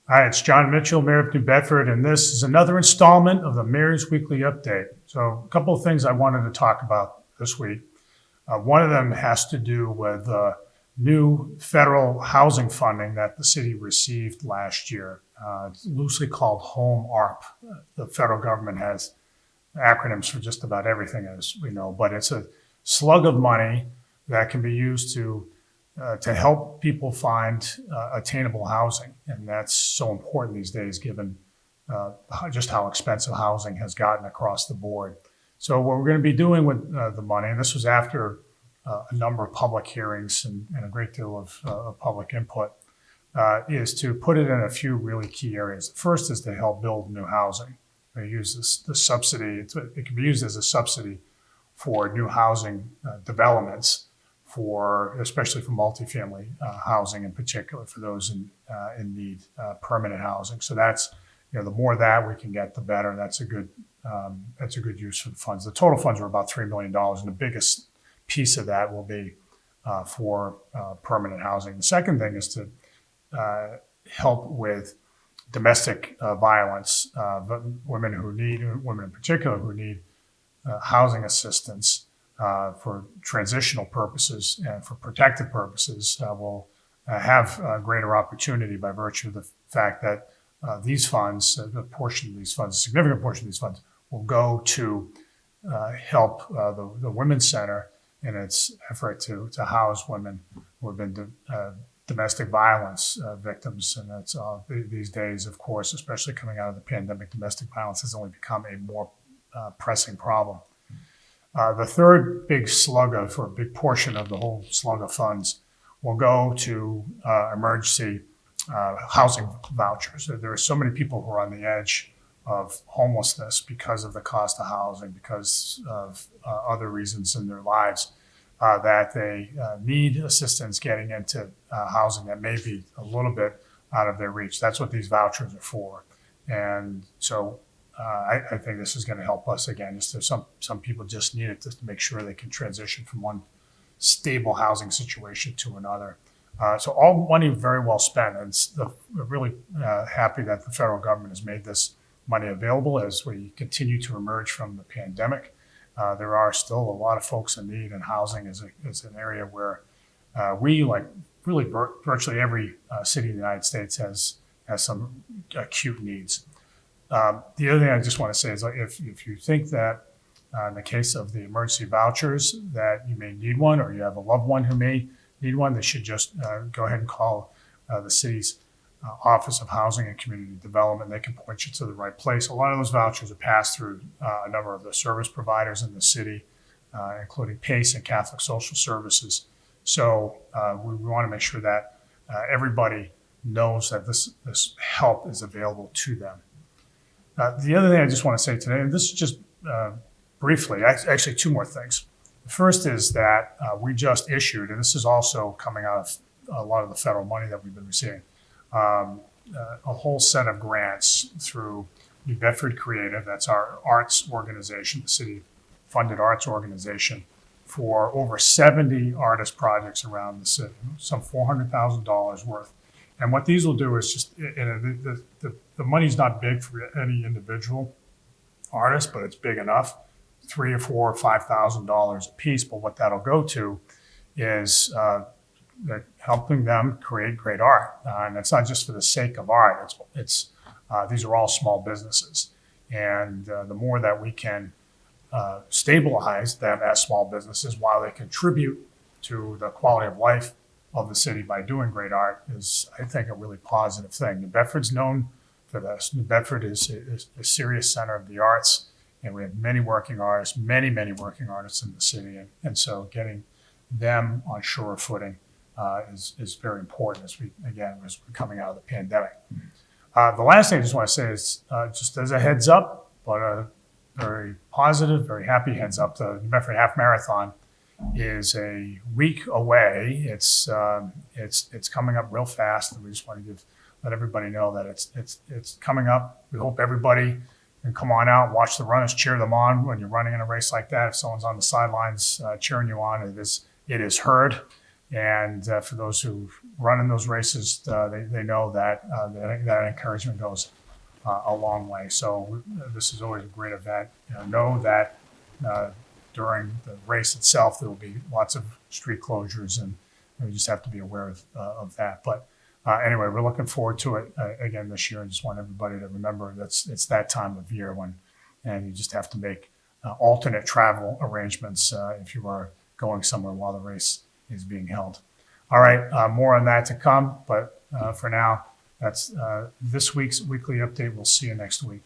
Hi, it's Jon Mitchell, Mayor of New Bedford, and this is another installment of the Mayor's Weekly Update. So, a couple of things I wanted to talk about this week. One of them has to do with new federal housing funding that the city received last year. It's loosely called Home ARP. The federal government has acronyms for just about everything, as we know, but it's a slug of money that can be used to help people find attainable housing. And that's so important these days, given just how expensive housing has gotten across the board. So what we're going to be doing with the money, and this was after a number of public hearings and a great deal of public input, is to put it in a few really key areas. The first is to help build new housing. They use the subsidy. It can be used as a subsidy for new housing developments, especially for multifamily housing in particular, for those in need, permanent housing. So that's, the more that we can get, the better. That's a good use for the funds. The total funds are about $3 million, and the biggest piece of that will be for permanent housing. The second thing is to help with domestic violence, women in particular who need housing assistance. For transitional purposes and for protective purposes, will have a greater opportunity by virtue of the fact that these funds, a significant portion of these funds, will go to help the Women's Center in its effort to house women who have been domestic violence victims. And that's these days, of course, especially coming out of the pandemic, domestic violence has only become a more pressing problem. The third big big portion of the whole slug of funds will go to emergency housing vouchers. There are so many people who are on the edge of homelessness because of the cost of housing, because of other reasons in their lives, that they need assistance getting into housing that may be a little bit out of their reach. That's what these vouchers are for. And so I think this is going to help us again. Just some people just need it just to make sure they can transition from one stable housing situation to another. So all money very well spent, and we're really happy that the federal government has made this money available as we continue to emerge from the pandemic. There are still a lot of folks in need, and housing is an area where we, like really virtually every city in the United States, has some acute needs. The other thing I just want to say is, if you think that in the case of the emergency vouchers that you may need one, or you have a loved one who may need one, they should just go ahead and call the city's Office of Housing and Community Development. They can point you to the right place. A lot of those vouchers are passed through a number of the service providers in the city, including PACE and Catholic Social Services. So we want to make sure that everybody knows that this help is available to them. The other thing I just want to say today, and this is just briefly, actually two more things. The first is that we just issued, and this is also coming out of a lot of the federal money that we've been receiving, a whole set of grants through New Bedford Creative. That's our arts organization, the city-funded arts organization, for over 70 artist projects around the city, some $400,000 worth. And what these will do is just, the money's not big for any individual artist, but it's big enough, $3,000 or $4,000 or $5,000 a piece. But what that'll go to is helping them create great art. And it's not just for the sake of art. These are all small businesses. And the more that we can stabilize them as small businesses while they contribute to the quality of life of the city by doing great art is, I think, a really positive thing. New Bedford's known for this. New Bedford is a serious center of the arts, and we have many working artists, many working artists in the city. And so getting them on surer footing is very important as we're coming out of the pandemic. The last thing I just want to say is just as a heads up, but a very positive, very happy heads up, the New Bedford Half Marathon is a week away. It's coming up real fast, and we just want to let everybody know that it's coming up. We hope everybody can come on out, watch the runners, cheer them on when you're running in a race like that. If someone's on the sidelines cheering you on, it is heard. And for those who run in those races, they know that encouragement goes a long way. So this is always a great event. Know that during the race itself, there will be lots of street closures, and we just have to be aware of that. But anyway, we're looking forward to it again this year, and just want everybody to remember it's that time of year and you just have to make alternate travel arrangements if you are going somewhere while the race is being held. All right, more on that to come, but for now, that's this week's weekly update. We'll see you next week.